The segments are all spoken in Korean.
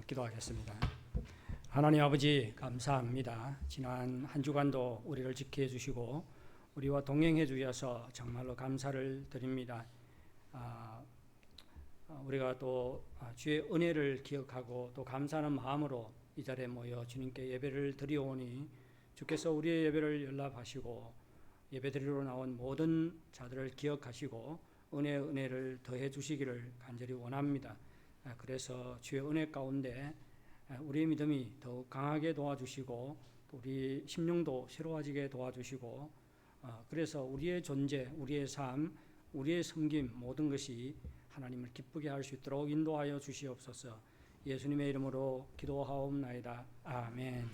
기도하겠습니다. 하나님 아버지 감사합니다. 지난 한 주간도 우리를 지켜 주시고 우리와 동행해 주셔서 정말로 감사를 드립니다. 우리가 또 주의 은혜를 기억하고 또 감사하는 마음으로 이 자리에 모여 주님께 예배를 드리오니 주께서 우리의 예배를 연락하시고 예배드리러 나온 모든 자들을 기억하시고 은혜를 더해 주시기를 간절히 원합니다. 그래서 주의 은혜 가운데 우리의 믿음이 더욱 강하게 도와주시고 우리 심령도 새로워지게 도와주시고 그래서 우리의 존재, 우리의 삶, 우리의 섬김 모든 것이 하나님을 기쁘게 할 수 있도록 인도하여 주시옵소서. 예수님의 이름으로 기도하옵나이다. 아멘.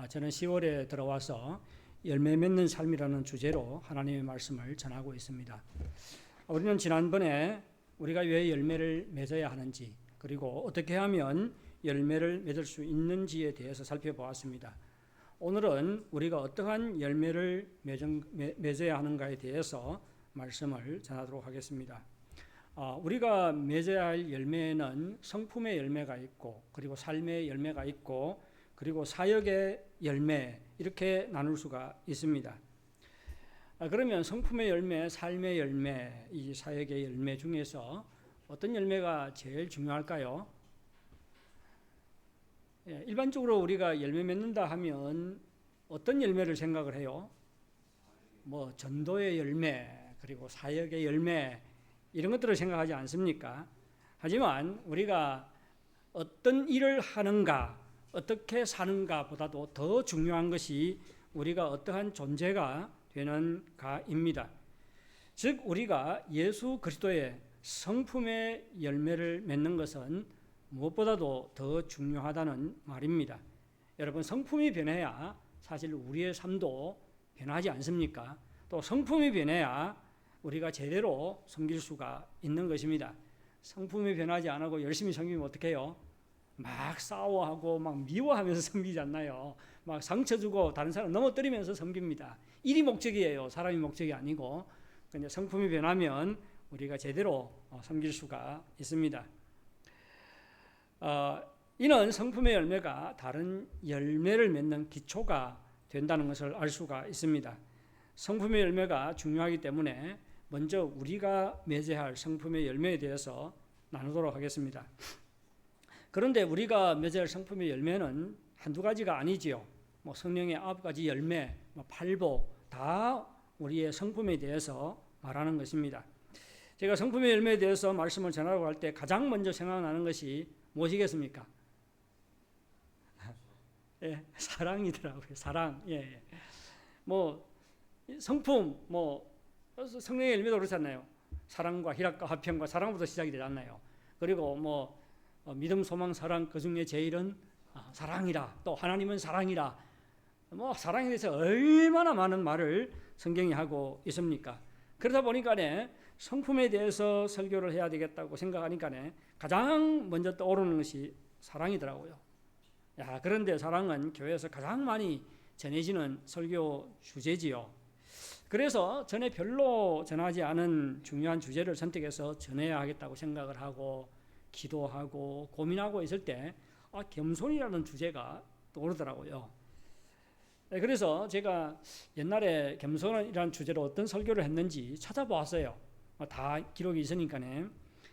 저는 10월에 들어와서 열매 맺는 삶이라는 주제로 하나님의 말씀을 전하고 있습니다. 우리는 지난번에 우리가 왜 열매를 맺어야 하는지 그리고 어떻게 하면 열매를 맺을 수 있는지에 대해서 살펴보았습니다. 오늘은 우리가 어떠한 열매를 맺어야 하는가에 대해서 말씀을 전하도록 하겠습니다. 우리가 맺어야 할 열매는 성품의 열매가 있고 그리고 삶의 열매가 있고 그리고 사역의 열매 이렇게 나눌 수가 있습니다. 그러면 성품의 열매, 삶의 열매, 이 사역의 열매 중에서 어떤 열매가 제일 중요할까요? 일반적으로 우리가 열매 맺는다 하면 어떤 열매를 생각을 해요? 전도의 열매, 그리고 사역의 열매 이런 것들을 생각하지 않습니까? 하지만 우리가 어떤 일을 하는가, 어떻게 사는가 보다도 더 중요한 것이 우리가 어떠한 존재가 되는 가입니다. 즉 우리가 예수 그리스도의 성품의 열매를 맺는 것은 무엇보다도 더 중요하다는 말입니다. 여러분 성품이 변해야 사실 우리의 삶도 변하지 않습니까? 또 성품이 변해야 우리가 제대로 섬길 수가 있는 것입니다. 성품이 변하지 않고 열심히 섬기면 어떻게 해요? 막 싸워하고 막 미워하면서 섬기지 않나요? 막 상처 주고 다른 사람 넘어뜨리면서 섬깁니다. 일이 목적이에요. 사람이 목적이 아니고. 근데 성품이 변하면 우리가 제대로 섬길 수가 있습니다. 이는 성품의 열매가 다른 열매를 맺는 기초가 된다는 것을 알 수가 있습니다. 성품의 열매가 중요하기 때문에 먼저 우리가 맺어야 할 성품의 열매에 대해서 나누도록 하겠습니다. 그런데 우리가 맺어야 할 성품의 열매는 한두 가지가 아니지요. 성령의 9가지 열매, 팔보 다 우리의 성품에 대해서 말하는 것입니다. 제가 성품의 열매에 대해서 말씀을 전하려고 할 때 가장 먼저 생각나는 것이 무엇이겠습니까? 예, 사랑이더라고요. 사랑. 예. 성품, 성령의 열매도 그렇잖아요. 사랑과 희락과 화평과 사랑부터 시작이 되잖아요. 그리고 믿음, 소망, 사랑 그 중에 제일은 사랑이라. 또 하나님은 사랑이라. 사랑에 대해서 얼마나 많은 말을 성경이 하고 있습니까? 그러다 보니까 성품에 대해서 설교를 해야 되겠다고 생각하니까 가장 먼저 떠오르는 것이 사랑이더라고요. 그런데 사랑은 교회에서 가장 많이 전해지는 설교 주제지요. 그래서 전에 별로 전하지 않은 중요한 주제를 선택해서 전해야 하겠다고 생각을 하고 기도하고 고민하고 있을 때 겸손이라는 주제가 떠오르더라고요. 그래서 제가 옛날에 겸손이라는 주제로 어떤 설교를 했는지 찾아보았어요. 다 기록이 있으니까요.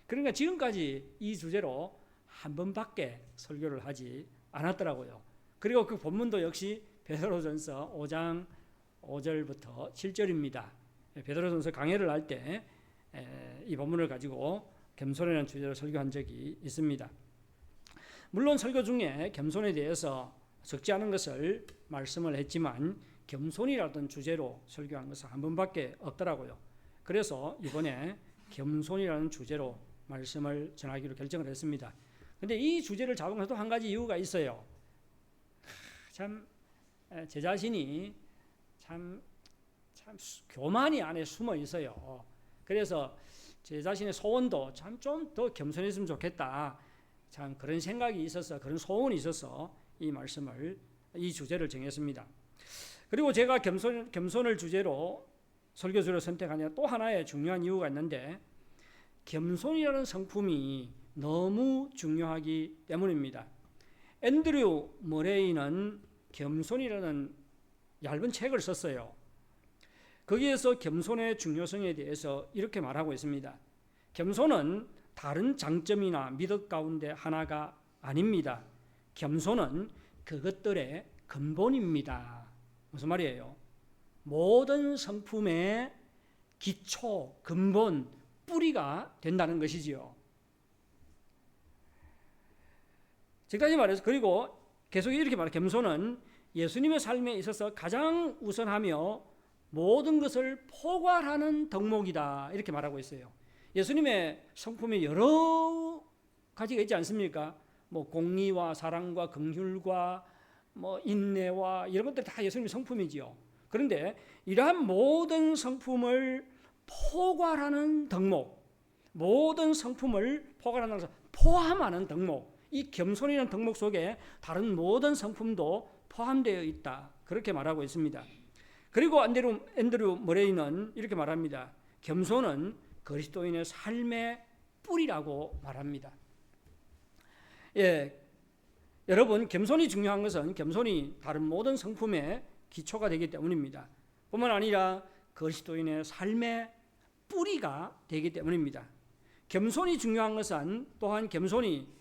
그러니까 지금까지 이 주제로 한 번밖에 설교를 하지 않았더라고요. 그리고 그 본문도 역시 베드로전서 5장 5절부터 7절입니다. 베드로전서 강해를 할 때 이 본문을 가지고 겸손이라는 주제로 설교한 적이 있습니다. 물론 설교 중에 겸손에 대해서 적지 않은 것을 말씀을 했지만 겸손이라던 주제로 설교한 것은 한 번밖에 없더라고요. 그래서 이번에 겸손이라는 주제로 말씀을 전하기로 결정을 했습니다. 그런데 이 주제를 잡은 것도 한 가지 이유가 있어요. 참 제 자신이 참 교만이 안에 숨어 있어요. 그래서 제 자신의 소원도 참 좀 더 겸손했으면 좋겠다. 참 그런 생각이 있어서 그런 소원이 있어서 이 주제를 정했습니다. 그리고 제가 겸손을 주제로 설교주로 선택하냐 또 하나의 중요한 이유가 있는데 겸손이라는 성품이 너무 중요하기 때문입니다. 앤드류 머레이는 겸손이라는 얇은 책을 썼어요. 거기에서 겸손의 중요성에 대해서 이렇게 말하고 있습니다. 겸손은 다른 장점이나 미덕 가운데 하나가 아닙니다. 겸손은 그것들의 근본입니다. 무슨 말이에요? 모든 성품의 기초, 근본, 뿌리가 된다는 것이지요. 지금까지 말해서, 그리고 계속 이렇게 말해요. 겸손은 예수님의 삶에 있어서 가장 우선하며 모든 것을 포괄하는 덕목이다, 이렇게 말하고 있어요. 예수님의 성품이 여러 가지가 있지 않습니까? 뭐 공의와 사랑과 긍휼과 뭐 인내와 이런 것들이 다 예수님의 성품이지요. 그런데 이러한 모든 성품을 포괄하는 덕목, 모든 성품을 포괄하는 것을 포함하는 덕목, 이 겸손이라는 덕목 속에 다른 모든 성품도 포함되어 있다, 그렇게 말하고 있습니다. 그리고 앤드류 머레이는 이렇게 말합니다. 겸손은 그리스도인의 삶의 뿌리라고 말합니다. 예, 여러분, 겸손이 중요한 것은 겸손이 다른 모든 성품의 기초가 되기 때문입니다. 뿐만 아니라 그리스도인의 삶의 뿌리가 되기 때문입니다. 겸손이 중요한 것은 또한 겸손이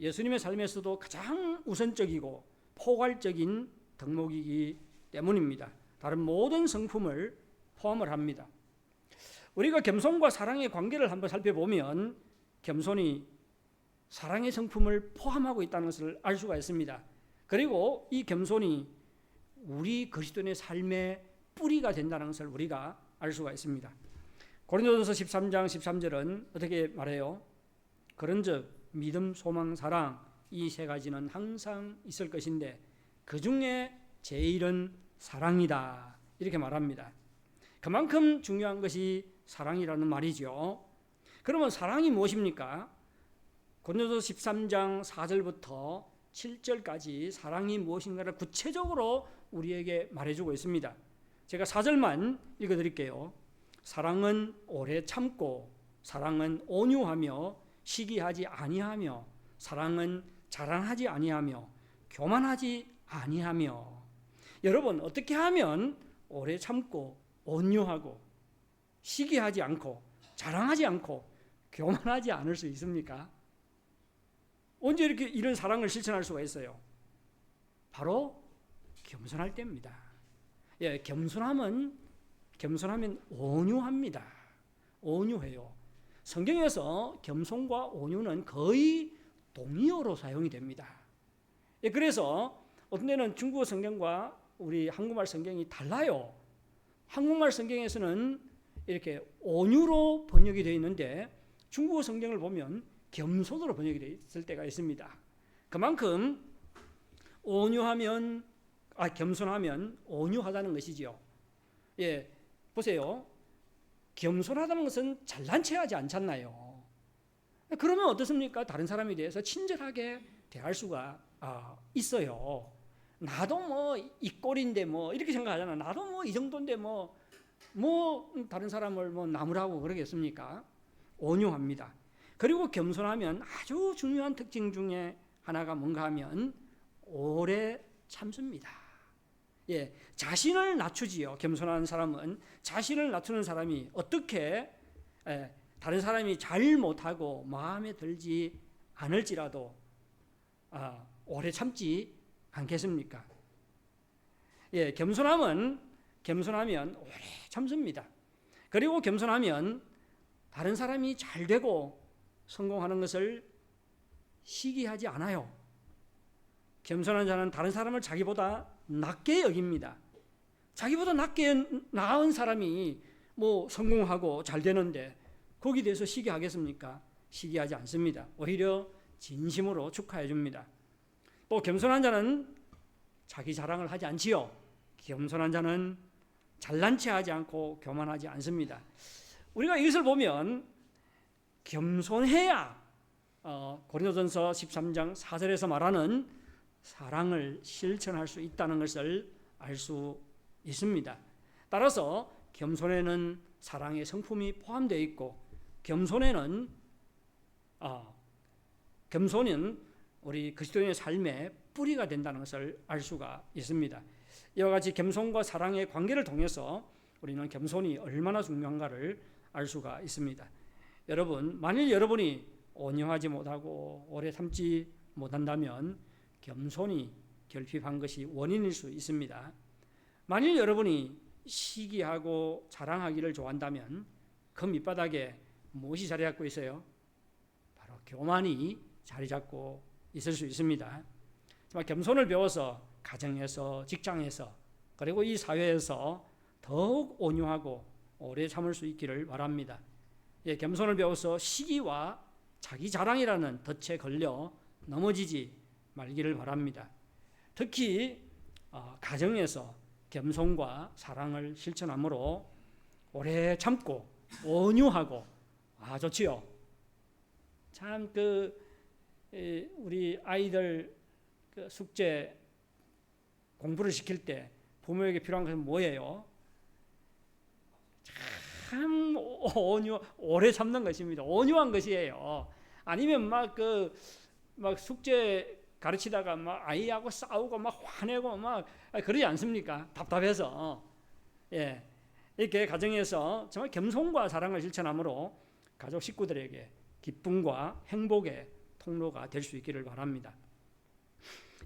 예수님의 삶에서도 가장 우선적이고 포괄적인 덕목이기 때문입니다. 다른 모든 성품을 포함을 합니다. 우리가 겸손과 사랑의 관계를 한번 살펴보면 겸손이 사랑의 성품을 포함하고 있다는 것을 알 수가 있습니다. 그리고 이 겸손이 우리 그리스도인의 삶의 뿌리가 된다는 것을 우리가 알 수가 있습니다. 고린도전서 13장 13절은 어떻게 말해요? 그런즉 믿음, 소망, 사랑, 이 세 가지는 항상 있을 것인데 그 중에 제일은 사랑이다, 이렇게 말합니다. 그만큼 중요한 것이 사랑이라는 말이죠. 그러면 사랑이 무엇입니까? 고린도전서 13장 4절부터 7절까지 사랑이 무엇인가를 구체적으로 우리에게 말해주고 있습니다. 제가 4절만 읽어드릴게요. 사랑은 오래 참고, 사랑은 온유하며 시기하지 아니하며, 사랑은 자랑하지 아니하며 교만하지 아니하며. 여러분, 어떻게 하면 오래 참고 온유하고 시기하지 않고 자랑하지 않고 교만하지 않을 수 있습니까? 언제 이렇게 이런 사랑을 실천할 수가 있어요? 바로 겸손할 때입니다. 예, 겸손하면 온유합니다. 온유해요. 성경에서 겸손과 온유는 거의 동의어로 사용이 됩니다. 예, 그래서 어떤 데는 중국어 성경과 우리 한국말 성경이 달라요. 한국말 성경에서는 이렇게 온유로 번역이 되어 있는데 중국어 성경을 보면 겸손으로 번역이 되어 있을 때가 있습니다. 그만큼 겸손하면 온유하다는 것이지요. 예, 보세요. 겸손하다는 것은 잘난 체하지 않잖아요. 그러면 어떻습니까? 다른 사람에 대해서 친절하게 대할 수가 있어요. 나도 뭐 이 꼴인데 뭐 이렇게 생각하잖아. 나도 뭐 이 정도인데 뭐 다른 사람을 뭐 나무라고 그러겠습니까? 온유합니다. 그리고 겸손하면 아주 중요한 특징 중에 하나가 뭔가 하면 오래 참습니다. 예, 자신을 낮추지요. 겸손한 사람은 자신을 낮추는 사람이 어떻게 다른 사람이 잘 못하고 마음에 들지 않을지라도 오래 참지 않겠습니까? 예, 겸손하면 오래 참습니다. 그리고 겸손하면 다른 사람이 잘 되고 성공하는 것을 시기하지 않아요. 겸손한 자는 다른 사람을 자기보다 낮게 여깁니다. 자기보다 나은 사람이 뭐 성공하고 잘 되는데 거기에 대해서 시기하겠습니까? 시기하지 않습니다. 오히려 진심으로 축하해 줍니다. 또 겸손한 자는 자기 자랑을 하지 않지요. 겸손한 자는 잘난 체하지 않고 교만하지 않습니다. 우리가 이것을 보면 겸손해야 고린도전서 13장 4절에서 말하는 사랑을 실천할 수 있다는 것을 알 수 있습니다. 따라서 겸손에는 사랑의 성품이 포함되어 있고 겸손에는 겸손은 우리 그리스도인의 삶의 뿌리가 된다는 것을 알 수가 있습니다. 이와 같이 겸손과 사랑의 관계를 통해서 우리는 겸손이 얼마나 중요한가를 알 수가 있습니다. 여러분, 만일 여러분이 온유하지 못하고 오래 참지 못한다면 겸손이 결핍한 것이 원인일 수 있습니다. 만일 여러분이 시기하고 자랑하기를 좋아한다면 그 밑바닥에 무엇이 자리 잡고 있어요? 바로 교만이 자리 잡고 있을 수 있습니다. 정말 겸손을 배워서 가정에서, 직장에서, 그리고 이 사회에서 더욱 온유하고 오래 참을 수 있기를 바랍니다. 예, 겸손을 배워서 시기와 자기 자랑이라는 덫에 걸려 넘어지지 말기를 바랍니다. 특히 가정에서 겸손과 사랑을 실천함으로 오래 참고 온유하고 좋지요. 참 우리 아이들 숙제 공부를 시킬 때 부모에게 필요한 것은 뭐예요? 참 오래 참는 것입니다. 온유한 것이에요. 아니면 막 숙제 가르치다가 막 아이하고 싸우고 막 화내고 막 그러지 않습니까? 답답해서. 예. 이렇게 가정에서 정말 겸손과 사랑을 실천함으로 가족 식구들에게 기쁨과 행복의 통로가 될 수 있기를 바랍니다.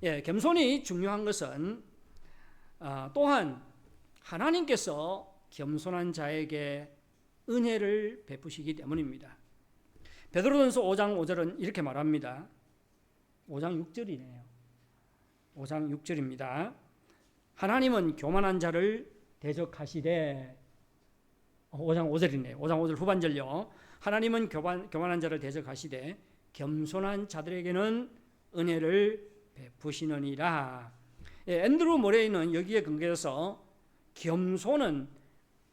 예, 겸손이 중요한 것은 또한 하나님께서 겸손한 자에게 은혜를 베푸시기 때문입니다. 베드로전서 5장 5절은 이렇게 말합니다. 5장 6절이네요. 5장 6절입니다. 하나님은 교만한 자를 대적하시되 5장 5절이네요. 5장 5절 후반절요. 하나님은 교만한 자를 대적하시되 겸손한 자들에게는 은혜를 베푸시느니라. 예, 앤드루 모레이는 여기에 근거해서 겸손은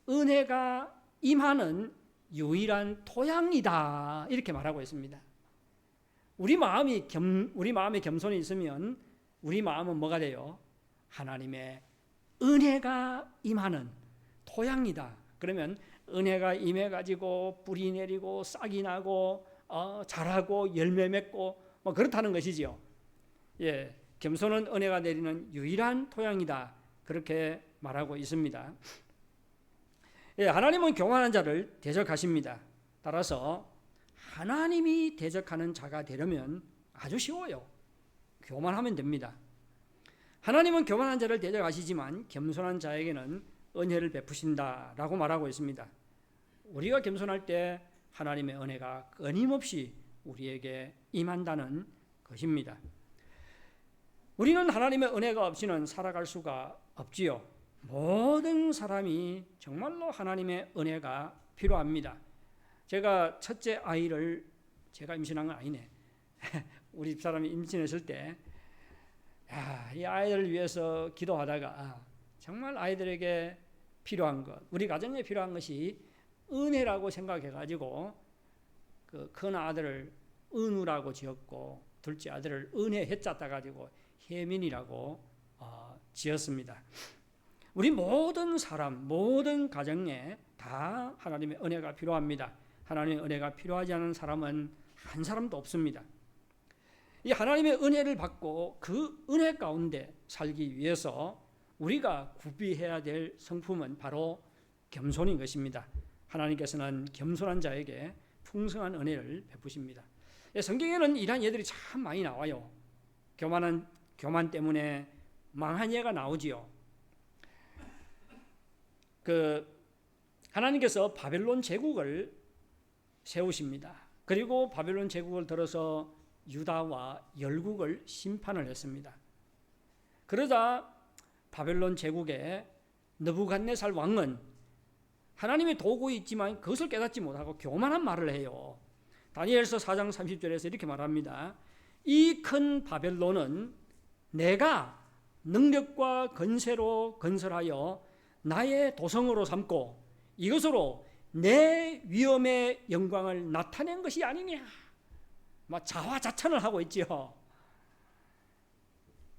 은혜가 임하는 유일한 토양이다 이렇게 말하고 있습니다. 우리 마음에 겸손이 있으면 우리 마음은 뭐가 돼요? 하나님의 은혜가 임하는 토양이다. 그러면 은혜가 임해가지고 뿌리 내리고 싹이 나고 자라고 열매 맺고 뭐 그렇다는 것이지요. 예, 겸손은 은혜가 내리는 유일한 토양이다. 그렇게 말하고 있습니다. 예, 하나님은 교만한 자를 대적하십니다. 따라서 하나님이 대적하는 자가 되려면 아주 쉬워요. 교만하면 됩니다. 하나님은 교만한 자를 대적하시지만 겸손한 자에게는 은혜를 베푸신다라고 말하고 있습니다. 우리가 겸손할 때 하나님의 은혜가 끊임없이 우리에게 임한다는 것입니다. 우리는 하나님의 은혜가 없이는 살아갈 수가 없지요. 모든 사람이 정말로 하나님의 은혜가 필요합니다. 제가 첫째 아이를 제가 임신한 건 아니네. 우리 집사람이 임신했을 때 이 아이를 위해서 기도하다가 정말 아이들에게 필요한 것, 우리 가정에 필요한 것이 은혜라고 생각해가지고 그 큰 아들을 은우라고 지었고 둘째 아들을 은혜 해자 따가지고 혜민이라고 지었습니다. 우리 모든 사람, 모든 가정에 다 하나님의 은혜가 필요합니다. 하나님의 은혜가 필요하지 않은 사람은 한 사람도 없습니다. 이 하나님의 은혜를 받고 그 은혜 가운데 살기 위해서 우리가 구비해야 될 성품은 바로 겸손인 것입니다. 하나님께서는 겸손한 자에게 풍성한 은혜를 베푸십니다. 성경에는 이러한 예들이 참 많이 나와요. 교만 때문에 망한 예가 나오지요. 하나님께서 바벨론 제국을 세우십니다. 그리고 바벨론 제국을 들어서 유다와 열국을 심판을 했습니다. 그러자 바벨론 제국의 느부갓네살 왕은 하나님의 도구에 있지만 그것을 깨닫지 못하고 교만한 말을 해요. 다니엘서 4장 30절에서 이렇게 말합니다. 이 큰 바벨론은 내가 능력과 건세로 건설하여 나의 도성으로 삼고 이것으로 내 위엄의 영광을 나타낸 것이 아니냐. 막 자화자찬을 하고 있지요.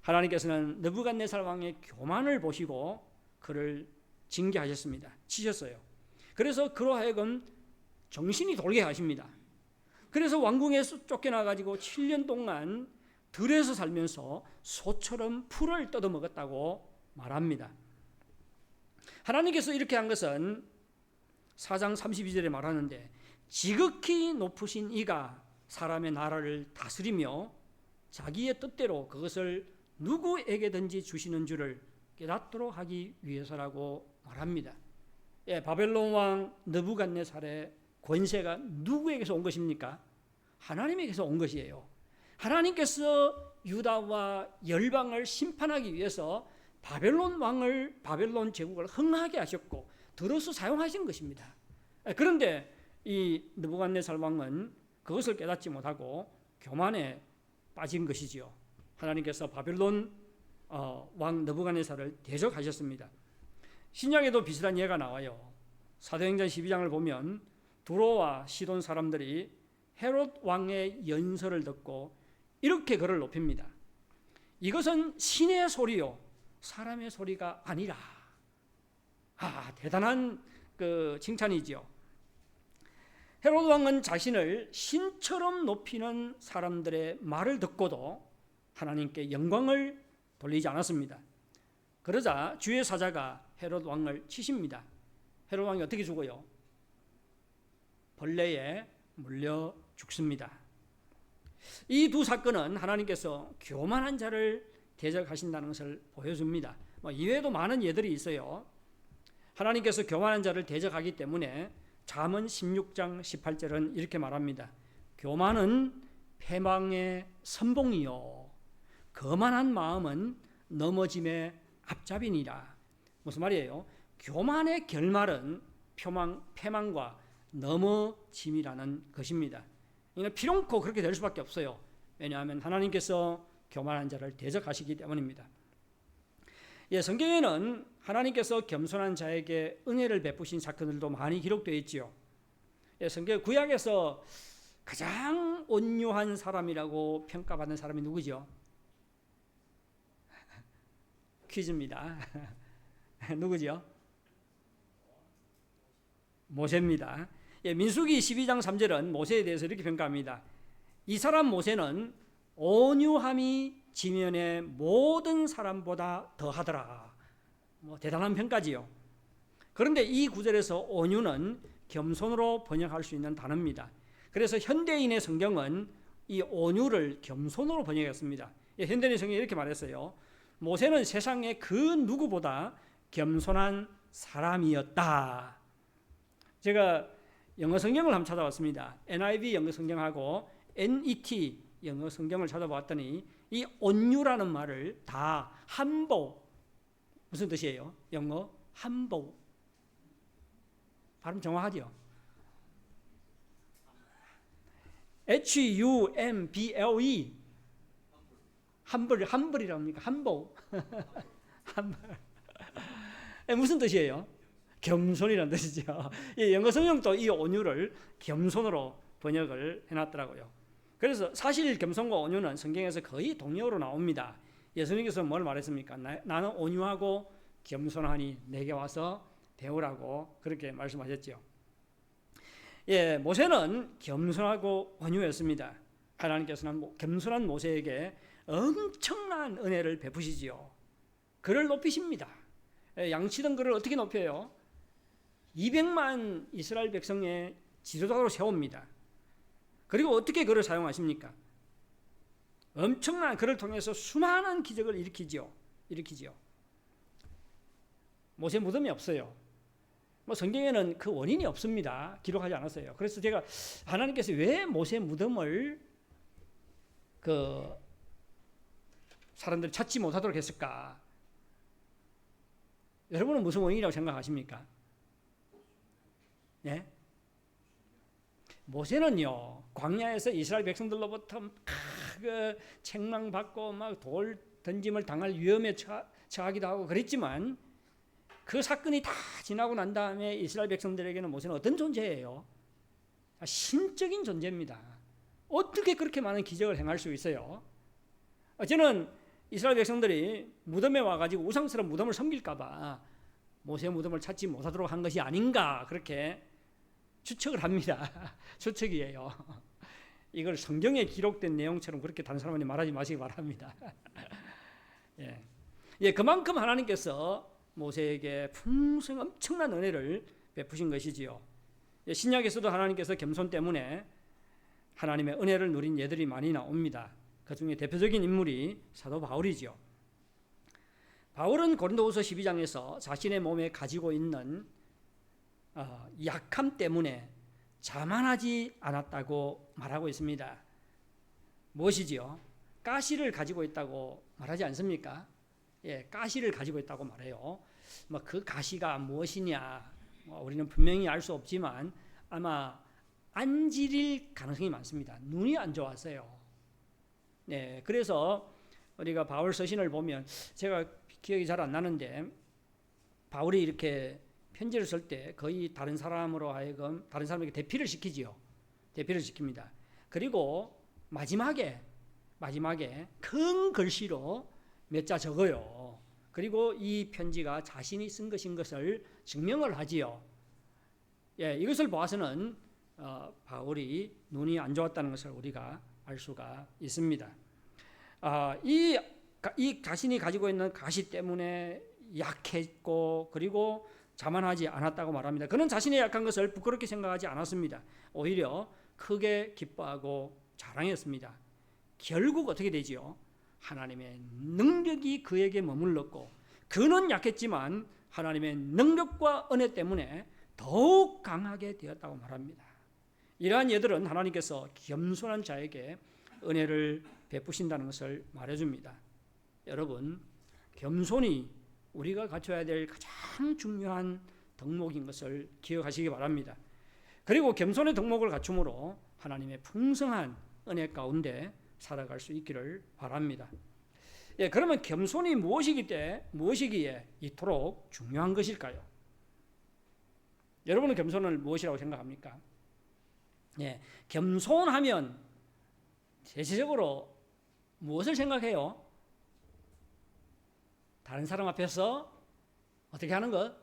하나님께서는 느부갓네살 왕의 교만을 보시고 그를 징계하셨습니다. 치셨어요. 그래서 그로 하여금 정신이 돌게 하십니다. 그래서 왕궁에서 쫓겨나가지고 7년 동안 들에서 살면서 소처럼 풀을 뜯어먹었다고 말합니다. 하나님께서 이렇게 한 것은 4장 32절에 말하는데 지극히 높으신 이가 사람의 나라를 다스리며 자기의 뜻대로 그것을 누구에게든지 주시는 줄을 깨닫도록 하기 위해서라고 말합니다. 바벨론 왕 느부갓네살의 권세가 누구에게서 온 것입니까? 하나님에게서 온 것이에요. 하나님께서 유다와 열방을 심판하기 위해서 바벨론 제국을 흥하게 하셨고 들어서 사용하신 것입니다. 그런데 이 느부갓네살 왕은 그것을 깨닫지 못하고 교만에 빠진 것이지요. 하나님께서 바벨론 왕 느부갓네살을 대적하셨습니다. 신약에도 비슷한 예가 나와요. 사도행전 12장을 보면 두로와 시돈 사람들이 헤롯 왕의 연설을 듣고 이렇게 그를 높입니다. 이것은 신의 소리요 사람의 소리가 아니라. 대단한 그 칭찬이지요. 헤롯 왕은 자신을 신처럼 높이는 사람들의 말을 듣고도 하나님께 영광을 돌리지 않았습니다. 그러자 주의 사자가 헤롯 왕을 치십니다. 헤롯 왕이 어떻게 죽어요? 벌레에 물려 죽습니다. 이 두 사건은 하나님께서 교만한 자를 대적하신다는 것을 보여줍니다. 이외에도 많은 예들이 있어요. 하나님께서 교만한 자를 대적하기 때문에 잠언 16장 18절은 이렇게 말합니다. 교만은 패망의 선봉이요 거만한 마음은 넘어짐의 앞잡이니라. 무슨 말이에요? 교만의 결말은 패망과 넘어짐이라는 것입니다. 이는 피롱코 그렇게 될 수밖에 없어요. 왜냐하면 하나님께서 교만한 자를 대적하시기 때문입니다. 성경에는 하나님께서 겸손한 자에게 은혜를 베푸신 사건들도 많이 기록되어 있지요. 성경 구약에서 가장 온유한 사람이라고 평가받는 사람이 누구죠? 퀴즈입니다. 누구죠? 모세입니다. 민수기 12장 3절은 모세에 대해서 이렇게 평가합니다. 이 사람 모세는 온유함이 지면의 모든 사람보다 더하더라. 대단한 평가지요. 그런데 이 구절에서 온유는 겸손으로 번역할 수 있는 단어입니다. 그래서 현대인의 성경은 이 온유를 겸손으로 번역했습니다. 현대인 성경이 이렇게 말했어요. 모세는 세상의 그 누구보다 겸손한 사람이었다. 제가 영어 성경을 한번 찾아봤습니다. NIV 영어 성경하고 NET 영어 성경을 찾아봤더니 이 온유라는 말을 다 humble 무슨 뜻이에요? 영어 humble 발음 정확하죠? HUMBLE humble 합니까? humble 무슨 뜻이에요? 겸손이라는 뜻이죠. 영어 성경도 이 온유를 겸손으로 번역을 해놨더라고요. 그래서 사실 겸손과 온유는 성경에서 거의 동료로 나옵니다. 예수님께서 뭘 말했습니까? 나는 온유하고 겸손하니 내게 와서 배우라고 그렇게 말씀하셨죠. 모세는 겸손하고 온유했습니다. 하나님께서는 겸손한 모세에게 엄청난 은혜를 베푸시지요. 그를 높이십니다. 양치던 그를 어떻게 높여요? 200만 이스라엘 백성의 지도자로 세웁니다. 그리고 어떻게 그를 사용하십니까? 엄청난 그를 통해서 수많은 기적을 일으키지요. 모세 무덤이 없어요. 성경에는 그 원인이 없습니다. 기록하지 않았어요. 그래서 제가 하나님께서 왜 모세 무덤을 사람들이 찾지 못하도록 했을까? 여러분은 무슨 원인이라고 생각하십니까? 네? 모세는요 광야에서 이스라엘 백성들로부터 책망받고 막 돌 던짐을 당할 위험에 처하기도 하고 그랬지만 그 사건이 다 지나고 난 다음에 이스라엘 백성들에게는 모세는 어떤 존재예요? 신적인 존재입니다. 어떻게 그렇게 많은 기적을 행할 수 있어요? 저는 이스라엘 백성들이 무덤에 와가지고 우상스러운 무덤을 섬길까봐 모세 무덤을 찾지 못하도록 한 것이 아닌가 그렇게 추측을 합니다. 추측이에요. 이걸 성경에 기록된 내용처럼 그렇게 다른 사람한테 말하지 마시기 바랍니다. 그만큼 하나님께서 모세에게 엄청난 은혜를 베푸신 것이지요. 신약에서도 하나님께서 겸손 때문에 하나님의 은혜를 누린 예들이 많이 나옵니다. 그 중에 대표적인 인물이 사도 바울이죠. 바울은 고린도후서 12장에서 자신의 몸에 가지고 있는 약함 때문에 자만하지 않았다고 말하고 있습니다. 무엇이지요? 가시를 가지고 있다고 말하지 않습니까? 가시를 가지고 있다고 말해요. 그 가시가 무엇이냐? 우리는 분명히 알 수 없지만 아마 안질일 가능성이 많습니다. 눈이 안 좋았어요. 그래서 우리가 바울 서신을 보면 제가 기억이 잘 안 나는데 바울이 이렇게 편지를 쓸 때 거의 다른 사람으로 하여금 다른 사람에게 대피를 시키지요. 대피를 시킵니다. 그리고 마지막에 큰 글씨로 몇 자 적어요. 그리고 이 편지가 자신이 쓴 것인 것을 증명을 하지요. 이것을 보아서는 바울이 눈이 안 좋았다는 것을 우리가 알 수가 있습니다. 이 자신이 가지고 있는 가시 때문에 약했고 그리고 자만하지 않았다고 말합니다. 그는 자신의 약한 것을 부끄럽게 생각하지 않았습니다. 오히려 크게 기뻐하고 자랑했습니다. 결국 어떻게 되지요? 하나님의 능력이 그에게 머물렀고 그는 약했지만 하나님의 능력과 은혜 때문에 더욱 강하게 되었다고 말합니다. 이러한 예들은 하나님께서 겸손한 자에게 은혜를 베푸신다는 것을 말해줍니다. 여러분, 겸손이 우리가 갖춰야 될 가장 중요한 덕목인 것을 기억하시기 바랍니다. 그리고 겸손의 덕목을 갖춤으로 하나님의 풍성한 은혜 가운데 살아갈 수 있기를 바랍니다. 그러면 겸손이 무엇이기에 이토록 중요한 것일까요? 여러분은 겸손을 무엇이라고 생각합니까? 겸손하면 대체적으로 무엇을 생각해요? 다른 사람 앞에서 어떻게 하는 것?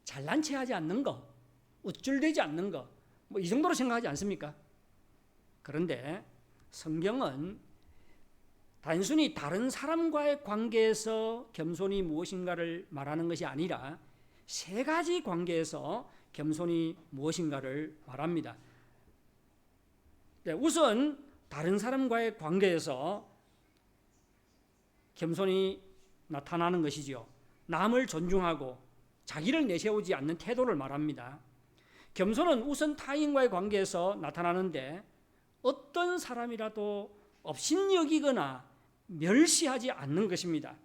잘난 체하지 않는 것, 우쭐대지 않는 것, 이 정도로 생각하지 않습니까? 그런데 성경은 단순히 다른 사람과의 관계에서 겸손이 무엇인가를 말하는 것이 아니라 세 가지 관계에서 겸손이 무엇인가를 말합니다. 우선 다른 사람과의 관계에서 겸손이 나타나는 것이지요. 남을 존중하고 자기를 내세우지 않는 태도를 말합니다. 겸손은 우선 타인과의 관계에서 나타나는데 어떤 사람이라도 업신여기거나 멸시하지 않는 것입니다.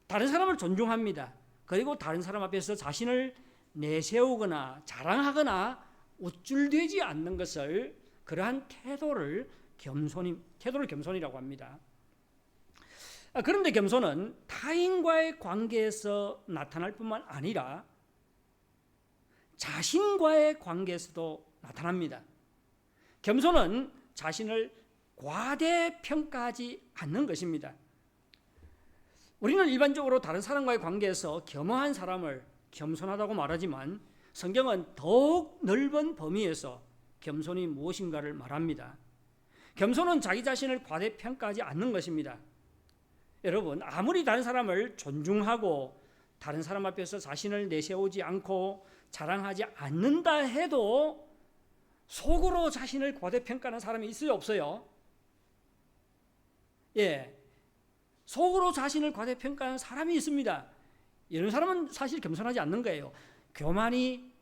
다른 사람을 존중합니다. 그리고 다른 사람 앞에서 자신을 내세우거나 자랑하거나 우쭐대지 않는 것을 그러한 태도를 겸손이라고 합니다. 그런데 겸손은 타인과의 관계에서 나타날 뿐만 아니라 자신과의 관계에서도 나타납니다. 겸손은 자신을 과대평가하지 않는 것입니다. 우리는 일반적으로 다른 사람과의 관계에서 겸허한 사람을 겸손하다고 말하지만 성경은 더욱 넓은 범위에서 겸손이 무엇인가를 말합니다. 겸손은 자기 자신을 과대평가하지 않는 것입니다. 여러분, 아무리 다른 사람을 존중하고 다른 사람 앞에서 자신을 내세우지 않고 자랑하지 않는다 해도 속으로 자신을 과대평가하는 사람이 있어요, 없어요? 속으로 자신을 과대평가하는 사람이 있습니다. 이런 사람은 사실 겸손하지 않는 거예요. 교만이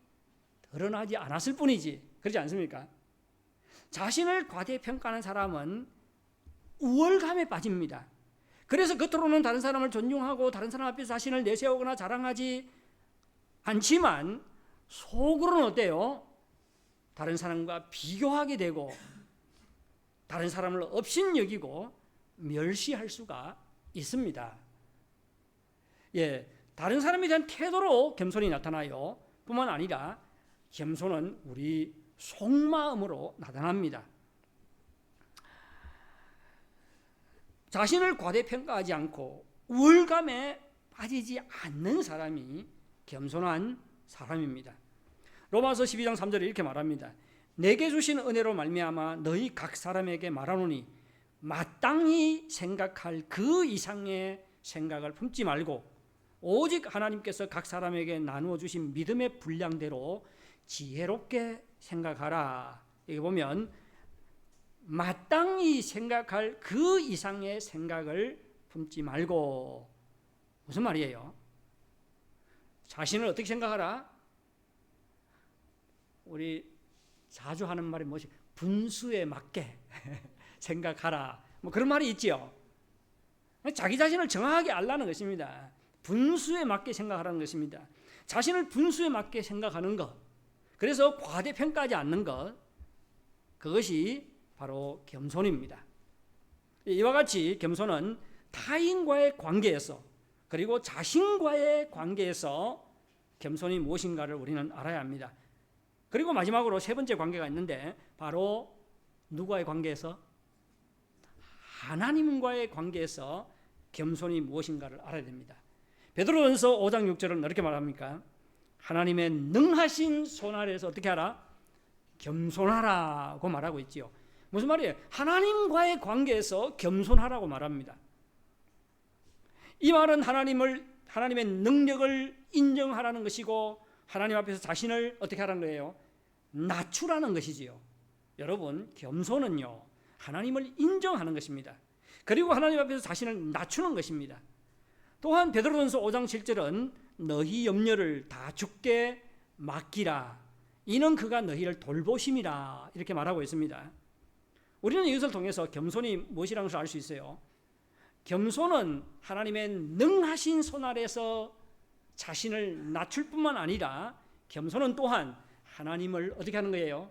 드러나지 않았을 뿐이지. 그렇지 않습니까? 자신을 과대평가하는 사람은 우월감에 빠집니다. 그래서 겉으로는 다른 사람을 존중하고 다른 사람 앞에서 자신을 내세우거나 자랑하지 않지만 속으로는 어때요? 다른 사람과 비교하게 되고 다른 사람을 업신여기고 멸시할 수가 있습니다. 다른 사람에 대한 태도로 겸손이 나타나요. 뿐만 아니라 겸손은 우리 속마음으로 나타납니다. 자신을 과대평가하지 않고 우월감에 빠지지 않는 사람이 겸손한 사람입니다. 로마서 12장 3절에 이렇게 말합니다. 내게 주신 은혜로 말미암아 너희 각 사람에게 말하노니 마땅히 생각할 그 이상의 생각을 품지 말고 오직 하나님께서 각 사람에게 나누어 주신 믿음의 분량대로 지혜롭게 생각하라. 여기 보면 마땅히 생각할 그 이상의 생각을 품지 말고, 무슨 말이에요? 자신을 어떻게 생각하라? 우리 자주 하는 말이 뭐지? 분수에 맞게 생각하라. 뭐 그런 말이 있지요. 자기 자신을 정확하게 알라는 것입니다. 분수에 맞게 생각하라는 것입니다. 자신을 분수에 맞게 생각하는 것, 그래서 과대평가하지 않는 것, 그것이 바로 겸손입니다. 이와 같이 겸손은 타인과의 관계에서, 그리고 자신과의 관계에서 겸손이 무엇인가를 우리는 알아야 합니다. 그리고 마지막으로 세 번째 관계가 있는데, 바로 누구와의 관계에서? 하나님과의 관계에서 겸손이 무엇인가를 알아야 됩니다. 베드로전서 5장 6절은 이렇게 말합니까? 하나님의 능하신 손 아래에서 어떻게 하라? 겸손하라고 말하고 있지요. 무슨 말이에요? 하나님과의 관계에서 겸손하라고 말합니다. 이 말은 하나님의 능력을 인정하라는 것이고, 하나님 앞에서 자신을 어떻게 하라는 거예요? 낮추라는 것이지요. 여러분, 겸손은요, 하나님을 인정하는 것입니다. 그리고 하나님 앞에서 자신을 낮추는 것입니다. 또한 베드로전서 5장 7절은 너희 염려를 다 주께 맡기라. 이는 그가 너희를 돌보심이라. 이렇게 말하고 있습니다. 우리는 이것을 통해서 겸손이 무엇이라는 것을 알 수 있어요. 겸손은 하나님의 능하신 손 아래서 자신을 낮출 뿐만 아니라, 겸손은 또한 하나님을 어떻게 하는 거예요?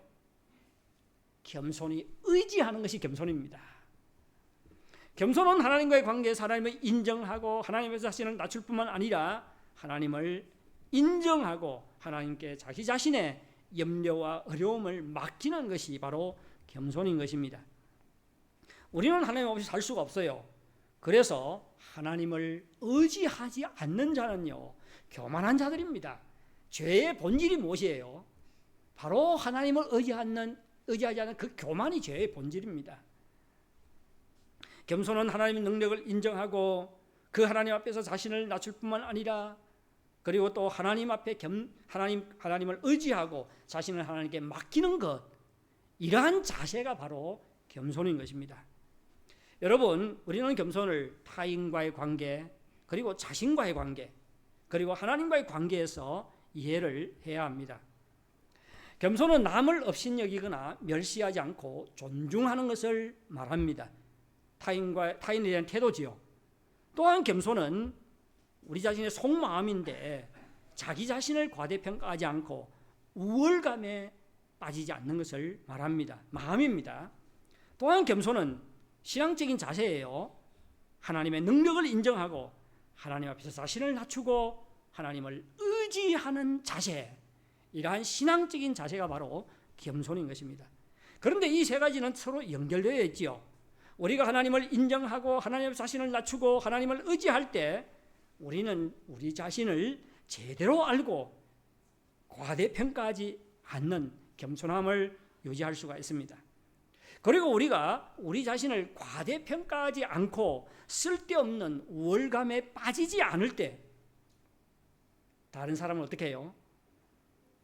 겸손히 의지하는 것이 겸손입니다. 겸손은 하나님과의 관계에서 하나님을 인정하고 하나님에서 자신을 낮출 뿐만 아니라 하나님을 인정하고 하나님께 자기 자신의 염려와 어려움을 맡기는 것이 바로 겸손인 것입니다. 우리는 하나님 없이 살 수가 없어요. 그래서 하나님을 의지하지 않는 자는요, 교만한 자들입니다. 죄의 본질이 무엇이에요? 바로 하나님을 의지하지 않는 그 교만이 죄의 본질입니다. 겸손은 하나님의 능력을 인정하고 그 하나님 앞에서 자신을 낮출 뿐만 아니라, 그리고 또 하나님 앞에 하나님을 의지하고 자신을 하나님께 맡기는 것, 이러한 자세가 바로 겸손인 것입니다. 여러분, 우리는 겸손을 타인과의 관계, 그리고 자신과의 관계, 그리고 하나님과의 관계에서 이해를 해야 합니다. 겸손은 남을 업신여기거나 멸시하지 않고 존중하는 것을 말합니다. 타인에 대한 태도지요. 또한 겸손은 우리 자신의 속마음인데 자기 자신을 과대평가하지 않고 우월감에 빠지지 않는 것을 말합니다. 마음입니다. 또한 겸손은 신앙적인 자세예요. 하나님의 능력을 인정하고 하나님 앞에서 자신을 낮추고 하나님을 의지하는 자세, 이러한 신앙적인 자세가 바로 겸손인 것입니다. 그런데 이 세 가지는 서로 연결되어 있지요. 우리가 하나님을 인정하고 하나님 자신을 낮추고 하나님을 의지할 때 우리는 우리 자신을 제대로 알고 과대평가하지 않는 겸손함을 유지할 수가 있습니다. 그리고 우리가 우리 자신을 과대평가하지 않고 쓸데없는 우월감에 빠지지 않을 때 다른 사람을 어떻게 해요?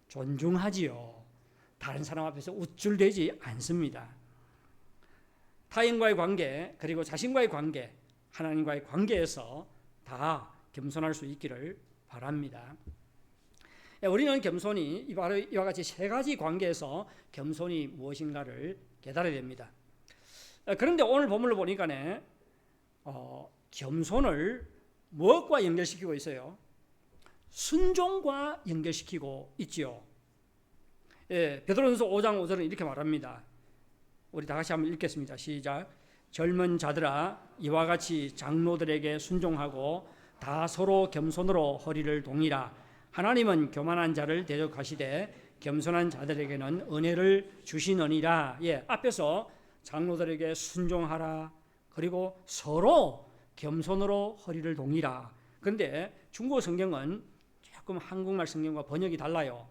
존중하지요. 다른 사람 앞에서 우쭐대지 않습니다. 타인과의 관계, 그리고 자신과의 관계, 하나님과의 관계에서 다 겸손할 수 있기를 바랍니다. 우리는 겸손이 이와 같이 세 가지 관계에서 겸손이 무엇인가를 깨달아야 됩니다. 그런데 오늘 본문을 보니까 겸손을 무엇과 연결시키고 있어요? 순종과 연결시키고 있지요. 베드로전서 5장 5절은 이렇게 말합니다. 우리 다 같이 한번 읽겠습니다. 시작. 젊은 자들아, 이와 같이 장로들에게 순종하고 다 서로 겸손으로 허리를 동이라. 하나님은 교만한 자를 대적하시되 겸손한 자들에게는 은혜를 주시느니라. 앞에서 장로들에게 순종하라, 그리고 서로 겸손으로 허리를 동이라. 그런데 중국어 성경은 조금 한국말 성경과 번역이 달라요.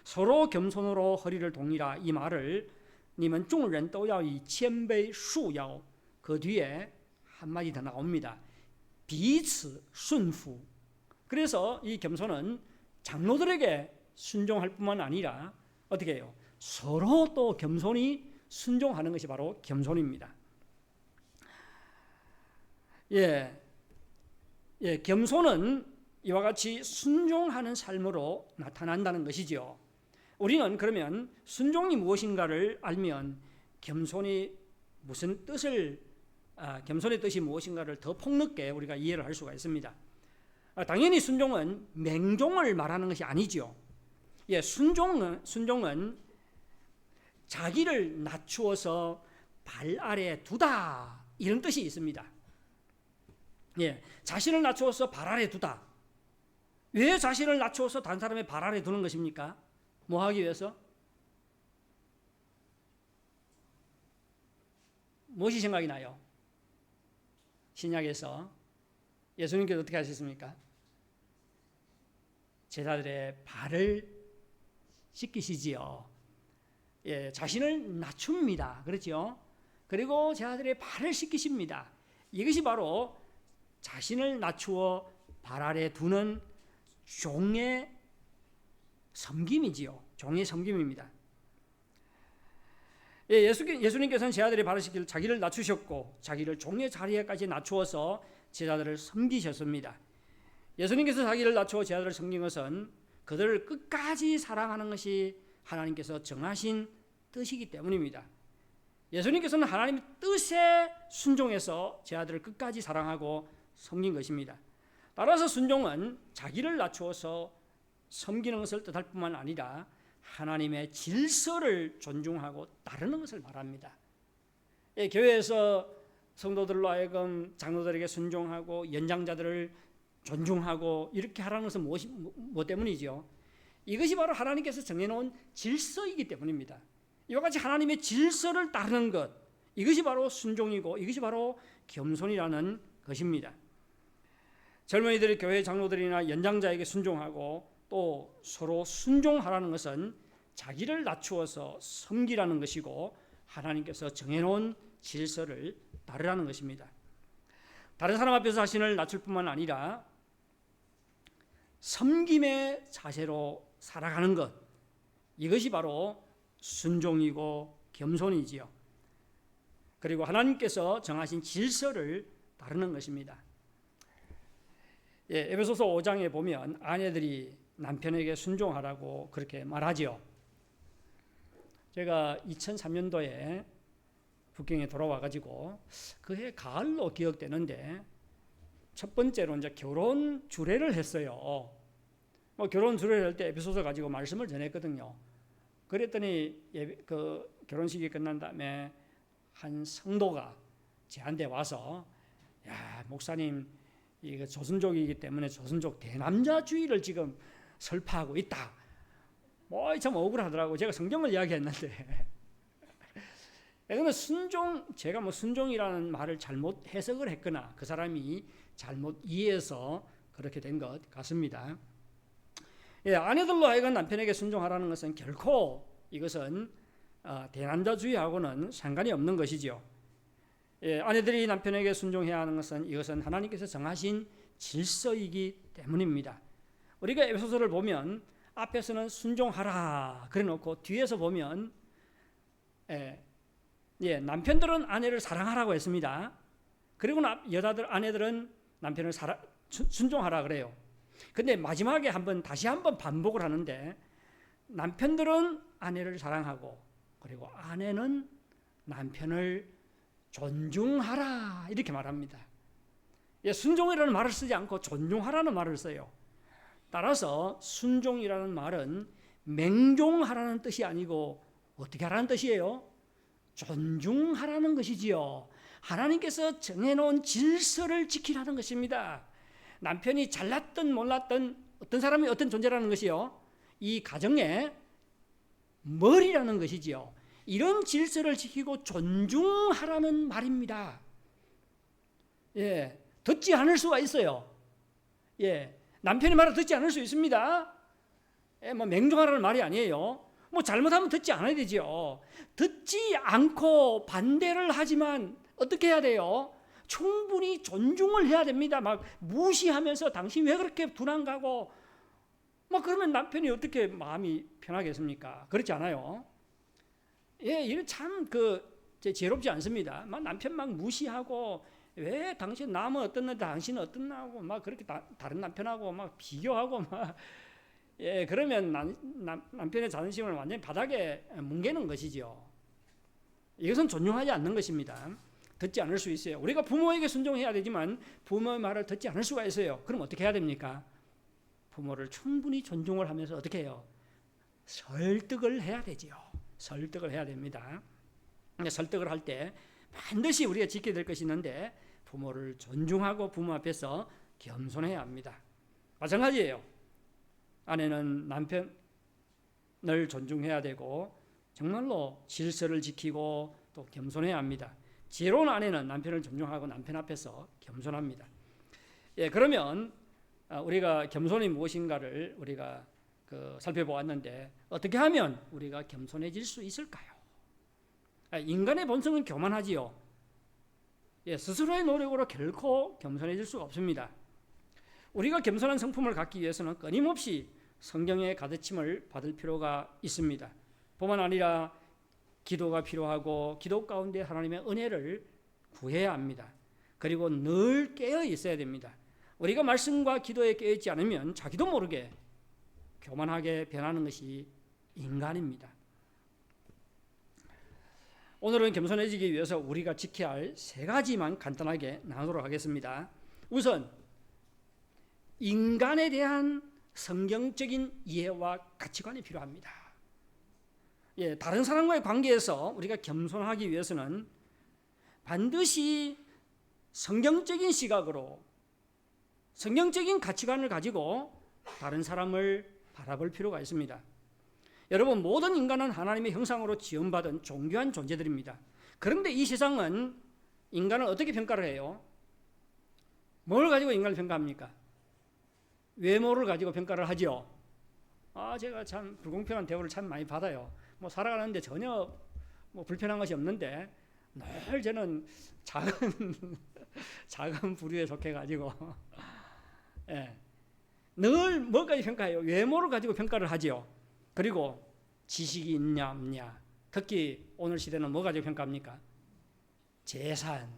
서로 겸손으로 허리를 동이라 이 말을 니们众人都要以谦卑束腰. 그 뒤에 한마디 더 나옵니다. 彼此顺服. 그래서 이 겸손은 장로들에게 순종할 뿐만 아니라 어떻게 해요? 서로 또 겸손히 순종하는 것이 바로 겸손입니다. 겸손은 이와 같이 순종하는 삶으로 나타난다는 것이죠. 우리는 그러면 순종이 무엇인가를 알면 겸손의 뜻이 무엇인가를 더 폭넓게 우리가 이해를 할 수가 있습니다. 당연히 순종은 맹종을 말하는 것이 아니죠. 순종은 자기를 낮추어서 발 아래 두다, 이런 뜻이 있습니다. 자신을 낮추어서 발 아래 두다. 왜 자신을 낮추어서 다른 사람의 발 아래 두는 것입니까? 뭐 하기 위해서? 무엇이 생각이 나요? 신약에서 예수님께서 어떻게 하셨습니까? 제자들의 발을 씻기시지요. 자신을 낮춥니다. 그렇죠? 그리고 제자들의 발을 씻기십니다. 이것이 바로 자신을 낮추어 발 아래 두는 종의 섬김이지요. 종의 섬김입니다. 예수님께서는 제자들의 발을 씻길 자기를 낮추셨고 자기를 종의 자리에까지 낮추어서 제자들을 섬기셨습니다. 예수님께서 자기를 낮추어 제자들을 섬긴 것은 그들을 끝까지 사랑하는 것이 하나님께서 정하신 뜻이기 때문입니다. 예수님께서는 하나님의 뜻에 순종해서 제자들을 끝까지 사랑하고 섬긴 것입니다. 따라서 순종은 자기를 낮추어서 섬기는 것을 뜻할 뿐만 아니라 하나님의 질서를 존중하고 따르는 것을 말합니다. 교회에서 성도들로 하여금 장로들에게 순종하고 연장자들을 존중하고 이렇게 하라는 것은 무엇 때문이죠? 이것이 바로 하나님께서 정해놓은 질서이기 때문입니다. 이와 같이 하나님의 질서를 따르는 것, 이것이 바로 순종이고 이것이 바로 겸손이라는 것입니다. 젊은이들이 교회 장로들이나 연장자에게 순종하고 또 서로 순종하라는 것은 자기를 낮추어서 섬기라는 것이고 하나님께서 정해놓은 질서를 따르라는 것입니다. 다른 사람 앞에서 자신을 낮출 뿐만 아니라 섬김의 자세로 살아가는 것, 이것이 바로 순종이고 겸손이지요. 그리고 하나님께서 정하신 질서를 따르는 것입니다. 에베소서 5장에 보면 아내들이 남편에게 순종하라고 그렇게 말하지요. 제가 2003년도에 북경에 돌아와가지고 그해 가을로 기억되는데 첫 번째로 이제 결혼 주례를 했어요. 결혼 주례를 할 때 에베소서 가지고 말씀을 전했거든요. 그랬더니 그 결혼식이 끝난 다음에 한 성도가 저한테 와서, 야, 목사님, 이거 조선족이기 때문에 조선족 대남자주의를 지금 설파하고 있다. 참 억울하더라고. 제가 성경을 이야기했는데. 그런데 제가 순종이라는 말을 잘못 해석을 했거나 그 사람이 잘못 이해해서 그렇게 된 것 같습니다. 아내들로 하여금 남편에게 순종하라는 것은 결코 이것은 대남자주의하고는 상관이 없는 것이죠. 아내들이 남편에게 순종해야 하는 것은 이것은 하나님께서 정하신 질서이기 때문입니다. 우리가 에베소서를 보면 앞에서는 순종하라 그래놓고 뒤에서 보면 남편들은 아내를 사랑하라고 했습니다. 그리고 아내들은 남편을 순종하라 그래요. 근데 마지막에 다시 한번 반복을 하는데 남편들은 아내를 사랑하고 그리고 아내는 남편을 존중하라 이렇게 말합니다. 순종이라는 말을 쓰지 않고 존중하라는 말을 써요. 따라서 순종이라는 말은 맹종하라는 뜻이 아니고 어떻게 하라는 뜻이에요? 존중하라는 것이지요. 하나님께서 정해놓은 질서를 지키라는 것입니다. 남편이 잘났든 몰랐든 어떤 사람이 어떤 존재라는 것이요, 이 가정의 머리라는 것이지요. 이런 질서를 지키고 존중하라는 말입니다. 듣지 않을 수가 있어요. 남편의 말을 듣지 않을 수 있습니다. 뭐 맹종하라는 말이 아니에요. 뭐 잘못하면 듣지 않아야 되죠. 듣지 않고 반대를 하지만 어떻게 해야 돼요? 충분히 존중을 해야 됩니다. 막 무시하면서 당신 왜 그렇게 둔한 가고 막 그러면 남편이 어떻게 마음이 편하겠습니까? 그렇지 않아요. 예, 이게 참 지혜롭지 않습니다. 막 남편 막 무시하고 왜 당신 남은 어떻는데 당신은 어떻나고 막 그렇게 다른 남편하고 막 비교하고 막 예, 그러면 남편의 자존심을 완전히 바닥에 뭉개는 것이죠. 이것은 존중하지 않는 것입니다. 듣지 않을 수 있어요. 우리가 부모에게 순종해야 되지만 부모의 말을 듣지 않을 수가 있어요. 그럼 어떻게 해야 됩니까? 부모를 충분히 존중을 하면서 어떻게 해요? 설득을 해야 되지요. 설득을 해야 됩니다. 설득을 할 때 반드시 우리가 지켜야 될 것이 있는데 부모를 존중하고 부모 앞에서 겸손해야 합니다. 마찬가지예요. 아내는 남편을 존중해야 되고 정말로 질서를 지키고 또 겸손해야 합니다. 지혜로운 아내는 남편을 존중하고 남편 앞에서 겸손합니다. 예, 그러면 우리가 겸손이 무엇인가를 우리가 살펴보았는데 어떻게 하면 우리가 겸손해질 수 있을까요? 인간의 본성은 교만하지요. 예, 스스로의 노력으로 결코 겸손해질 수가 없습니다. 우리가 겸손한 성품을 갖기 위해서는 끊임없이 성경의 가르침을 받을 필요가 있습니다. 뿐만 아니라 기도가 필요하고 기도 가운데 하나님의 은혜를 구해야 합니다. 그리고 늘 깨어 있어야 됩니다. 우리가 말씀과 기도에 깨어 있지 않으면 자기도 모르게 교만하게 변하는 것이 인간입니다. 오늘은 겸손해지기 위해서 우리가 지켜야 할 3가지만 간단하게 나누도록 하겠습니다. 우선 인간에 대한 성경적인 이해와 가치관이 필요합니다. 예, 다른 사람과의 관계에서 우리가 겸손하기 위해서는 반드시 성경적인 시각으로 성경적인 가치관을 가지고 다른 사람을 바라볼 필요가 있습니다. 여러분, 모든 인간은 하나님의 형상으로 지음받은 존귀한 존재들입니다. 그런데 이 세상은 인간을 어떻게 평가를 해요? 뭘 가지고 인간을 평가합니까? 외모를 가지고 평가를 하죠. 제가 참 불공평한 대우를 참 많이 받아요. 뭐 살아가는데 전혀 뭐 불편한 것이 없는데 늘 저는 작은 부류에 속해가지고 예, 늘 뭘까지 평가해요? 외모를 가지고 평가를 하지요. 그리고 지식이 있냐 없냐. 특히 오늘 시대는 뭐 가지고 평가합니까? 재산.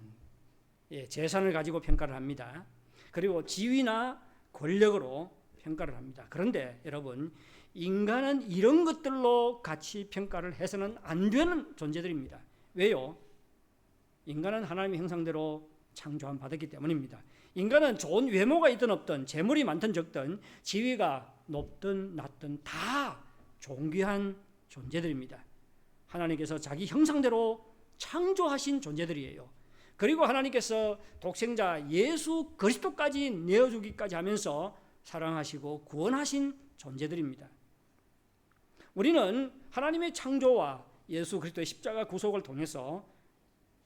예, 재산을 가지고 평가를 합니다. 그리고 지위나 권력으로 평가를 합니다. 그런데 여러분, 인간은 이런 것들로 같이 평가를 해서는 안 되는 존재들입니다. 왜요? 인간은 하나님의 형상대로 창조함 받았기 때문입니다. 인간은 좋은 외모가 있든 없든 재물이 많든 적든 지위가 높든 낮든 다 존귀한 존재들입니다. 하나님께서 자기 형상대로 창조하신 존재들이에요. 그리고 하나님께서 독생자 예수 그리스도까지 내어주기까지 하면서 사랑하시고 구원하신 존재들입니다. 우리는 하나님의 창조와 예수 그리스도의 십자가 구속을 통해서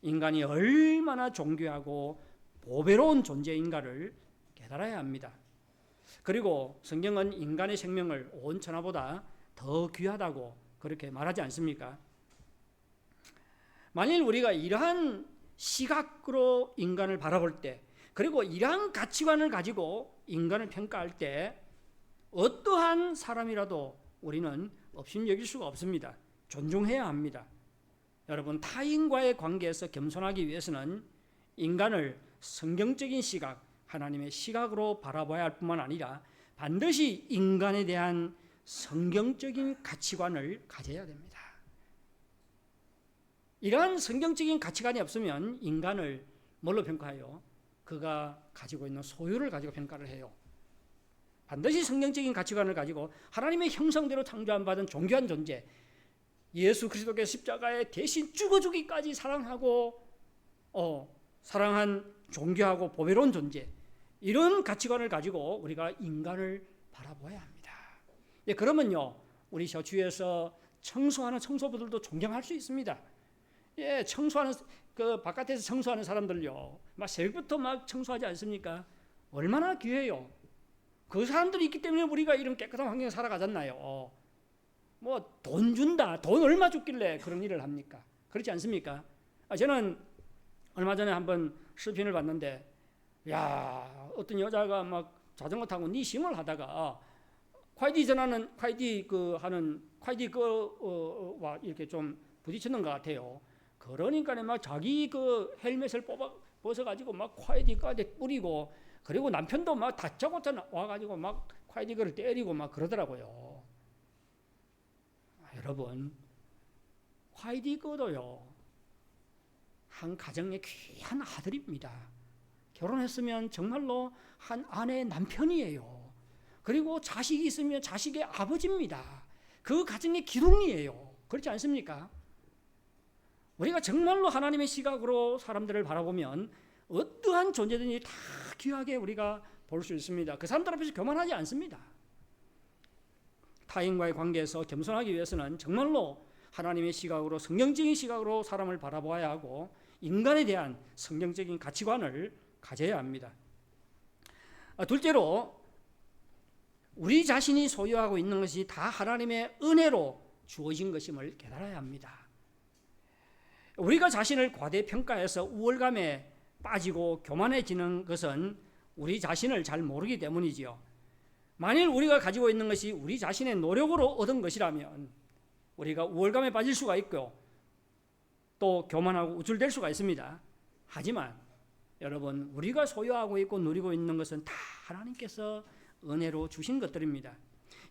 인간이 얼마나 존귀하고 보배로운 존재인가를 깨달아야 합니다. 그리고 성경은 인간의 생명을 온 천하보다 더 귀하다고 그렇게 말하지 않습니까? 만일 우리가 이러한 시각으로 인간을 바라볼 때, 그리고 이러한 가치관을 가지고 인간을 평가할 때 어떠한 사람이라도 우리는 업신여길 수가 없습니다. 존중해야 합니다. 여러분, 타인과의 관계에서 겸손하기 위해서는 인간을 성경적인 시각, 하나님의 시각으로 바라봐야 할 뿐만 아니라 반드시 인간에 대한 성경적인 가치관을 가져야 됩니다. 이러한 성경적인 가치관이 없으면 인간을 뭘로 평가해요? 그가 가지고 있는 소유를 가지고 평가를 해요. 반드시 성경적인 가치관을 가지고 하나님의 형상대로 창조함 받은 존귀한 존재, 예수 그리스도께서 십자가에 대신 죽어주기까지 사랑하고 사랑한 존귀하고 보배로운 존재, 이런 가치관을 가지고 우리가 인간을 바라봐야 합니다. 예, 그러면요, 우리 주위에서 청소하는 청소부들도 존경할 수 있습니다. 예, 청소하는 바깥에서 청소하는 사람들요, 막 새벽부터 막 청소하지 않습니까? 얼마나 귀해요. 그 사람들이 있기 때문에 우리가 이런 깨끗한 환경에 살아가잖아요. 뭐 돈 준다, 돈 얼마 줬길래 그런 일을 합니까? 그렇지 않습니까? 저는 얼마 전에 한번视频을 봤는데, 야, 어떤 여자가 막 자전거 타고 니심을 하다가快递 전화는快递 와 이렇게 좀 부딪히는 것 같아요. 그러니까 막 자기 그 헬멧을 벗어가지고 막快递까지 뿌리고, 그리고 남편도 막 다짜고짜 와가지고 막快递를 때리고 막 그러더라고요. 여러분, 快递도요 한 가정의 귀한 아들입니다. 결혼했으면 정말로 한 아내의 남편이에요. 그리고 자식이 있으면 자식의 아버지입니다. 그 가정의 기둥이에요. 그렇지 않습니까? 우리가 정말로 하나님의 시각으로 사람들을 바라보면 어떠한 존재든지 다 귀하게 우리가 볼 수 있습니다. 그 사람들 앞에서 교만하지 않습니다. 타인과의 관계에서 겸손하기 위해서는 정말로 하나님의 시각으로, 성경적인 시각으로 사람을 바라보아야 하고, 인간에 대한 성경적인 가치관을 가져야 합니다. 둘째로, 우리 자신이 소유하고 있는 것이 다 하나님의 은혜로 주어진 것임을 깨달아야 합니다. 우리가 자신을 과대평가해서 우월감에 빠지고 교만해지는 것은 우리 자신을 잘 모르기 때문이지요. 만일 우리가 가지고 있는 것이 우리 자신의 노력으로 얻은 것이라면 우리가 우월감에 빠질 수가 있고 또 교만하고 우쭐댈 수가 있습니다. 하지만 여러분, 우리가 소유하고 있고 누리고 있는 것은 다 하나님께서 은혜로 주신 것들입니다.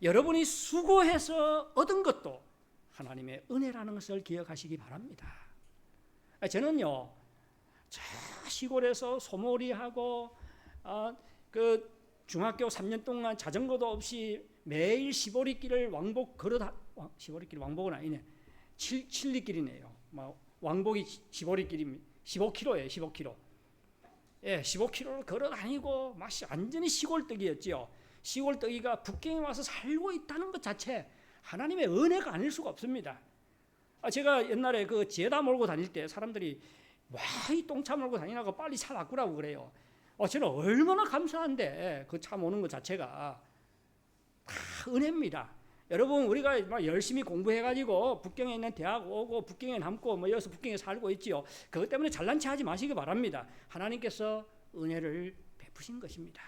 여러분이 수고해서 얻은 것도 하나님의 은혜라는 것을 기억하시기 바랍니다. 저는요, 저 시골에서 소몰이하고 그 중학교 3년 동안 자전거도 없이 매일 시보리길을 시보리길 왕복은 아니네, 7리길이네요. 왕복이 시보리길입니다. 15km예요, 15km. 예, 15km를 걸어 다니고 완전히 시골떡이었죠. 시골떡이가 북경에 와서 살고 있다는 것 자체 하나님의 은혜가 아닐 수가 없습니다. 제가 옛날에 그 지에다 몰고 다닐 때 사람들이 와, 이 똥차 몰고 다니라고 빨리 차 바꾸라고 그래요. 저는 얼마나 감사한데, 그 차 모는 것 자체가 다 은혜입니다. 여러분, 우리가 막 열심히 공부해가지고 북경에 있는 대학 오고 북경에 남고 여기서 북경에 살고 있지요. 그것 때문에 잘난 체 하지 마시기 바랍니다. 하나님께서 은혜를 베푸신 것입니다.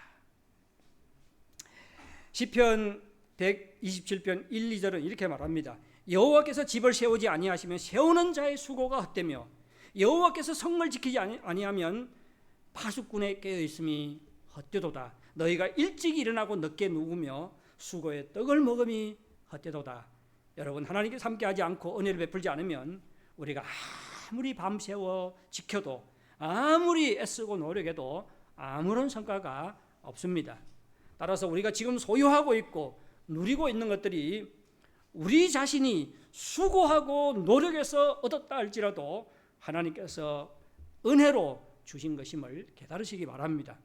시편 127편 1, 2절은 이렇게 말합니다. 여호와께서 집을 세우지 아니하시면 세우는 자의 수고가 헛되며 여호와께서 성을 지키지 아니하면 파수꾼의 깨어있음이 헛되도다. 너희가 일찍 일어나고 늦게 누우며 수고의 떡을 먹음이 헛되도다. 여러분, 하나님께서 함께하지 않고 은혜를 베풀지 않으면 우리가 아무리 밤새워 지켜도, 아무리 애쓰고 노력해도 아무런 성과가 없습니다. 따라서 우리가 지금 소유하고 있고 누리고 있는 것들이 우리 자신이 수고하고 노력해서 얻었다 할지라도 하나님께서 은혜로 주신 것임을 깨달으시기 바랍니다.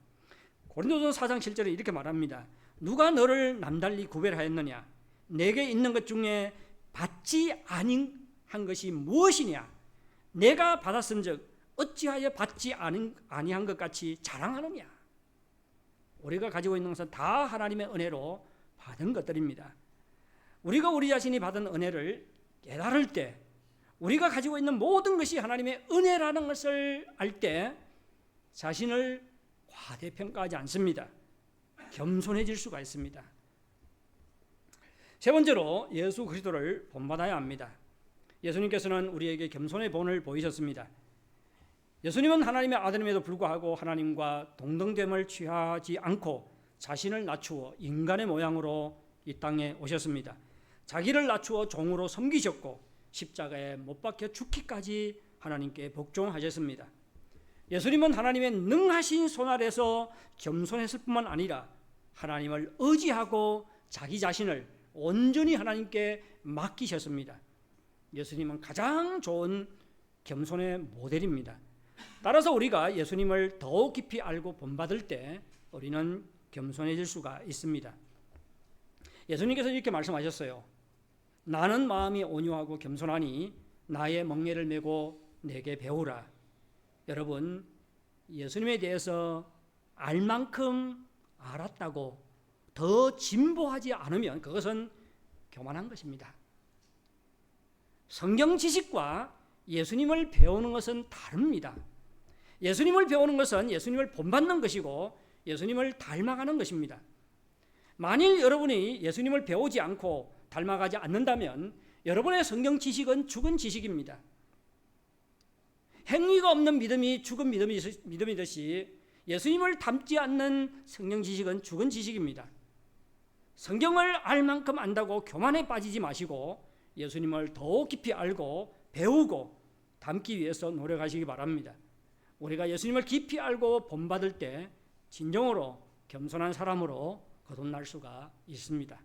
고린도전서 4장 7절에 이렇게 말합니다. 누가 너를 남달리 구별하였느냐? 내게 있는 것 중에 받지 아니한 것이 무엇이냐? 내가 받았은즉 어찌하여 받지 아니한 것 같이 자랑하느냐? 우리가 가지고 있는 것은 다 하나님의 은혜로 받은 것들입니다. 우리가 우리 자신이 받은 은혜를 깨달을 때, 우리가 가지고 있는 모든 것이 하나님의 은혜라는 것을 알 때 자신을 과대평가하지 않습니다. 겸손해질 수가 있습니다. 세 번째로, 예수 그리스도를 본받아야 합니다. 예수님께서는 우리에게 겸손의 본을 보이셨습니다. 예수님은 하나님의 아들임에도 불구하고 하나님과 동등됨을 취하지 않고 자신을 낮추어 인간의 모양으로 이 땅에 오셨습니다. 자기를 낮추어 종으로 섬기셨고 십자가에 못 박혀 죽기까지 하나님께 복종하셨습니다. 예수님은 하나님의 능하신 손 아래서 겸손했을 뿐만 아니라 하나님을 의지하고 자기 자신을 온전히 하나님께 맡기셨습니다. 예수님은 가장 좋은 겸손의 모델입니다. 따라서 우리가 예수님을 더욱 깊이 알고 본받을 때 우리는 겸손해질 수가 있습니다. 예수님께서 이렇게 말씀하셨어요. 나는 마음이 온유하고 겸손하니 나의 멍에를 메고 내게 배우라. 여러분, 예수님에 대해서 알 만큼 알았다고 더 진보하지 않으면 그것은 교만한 것입니다. 성경 지식과 예수님을 배우는 것은 다릅니다. 예수님을 배우는 것은 예수님을 본받는 것이고 예수님을 닮아가는 것입니다. 만일 여러분이 예수님을 배우지 않고 닮아가지 않는다면 여러분의 성경 지식은 죽은 지식입니다. 행위가 없는 믿음이 죽은 믿음이듯이 예수님을 닮지 않는 성경 지식은 죽은 지식입니다. 성경을 알 만큼 안다고 교만에 빠지지 마시고 예수님을 더 깊이 알고 배우고 닮기 위해서 노력하시기 바랍니다. 우리가 예수님을 깊이 알고 본받을 때 진정으로 겸손한 사람으로 거듭날 수가 있습니다.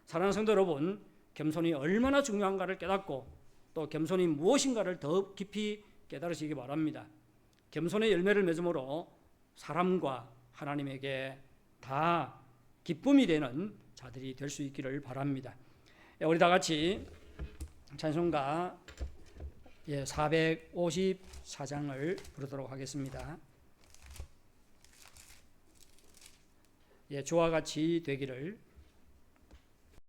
사랑하는 성도 여러분, 겸손이 얼마나 중요한가를 깨닫고 또 겸손이 무엇인가를 더 깊이 깨달으시기 바랍니다. 겸손의 열매를 맺음으로 사람과 하나님에게 다 기쁨이 되는 자들이 될 수 있기를 바랍니다. 우리 다 같이 찬송가 454장을 부르도록 하겠습니다. 주와 같이 되기를.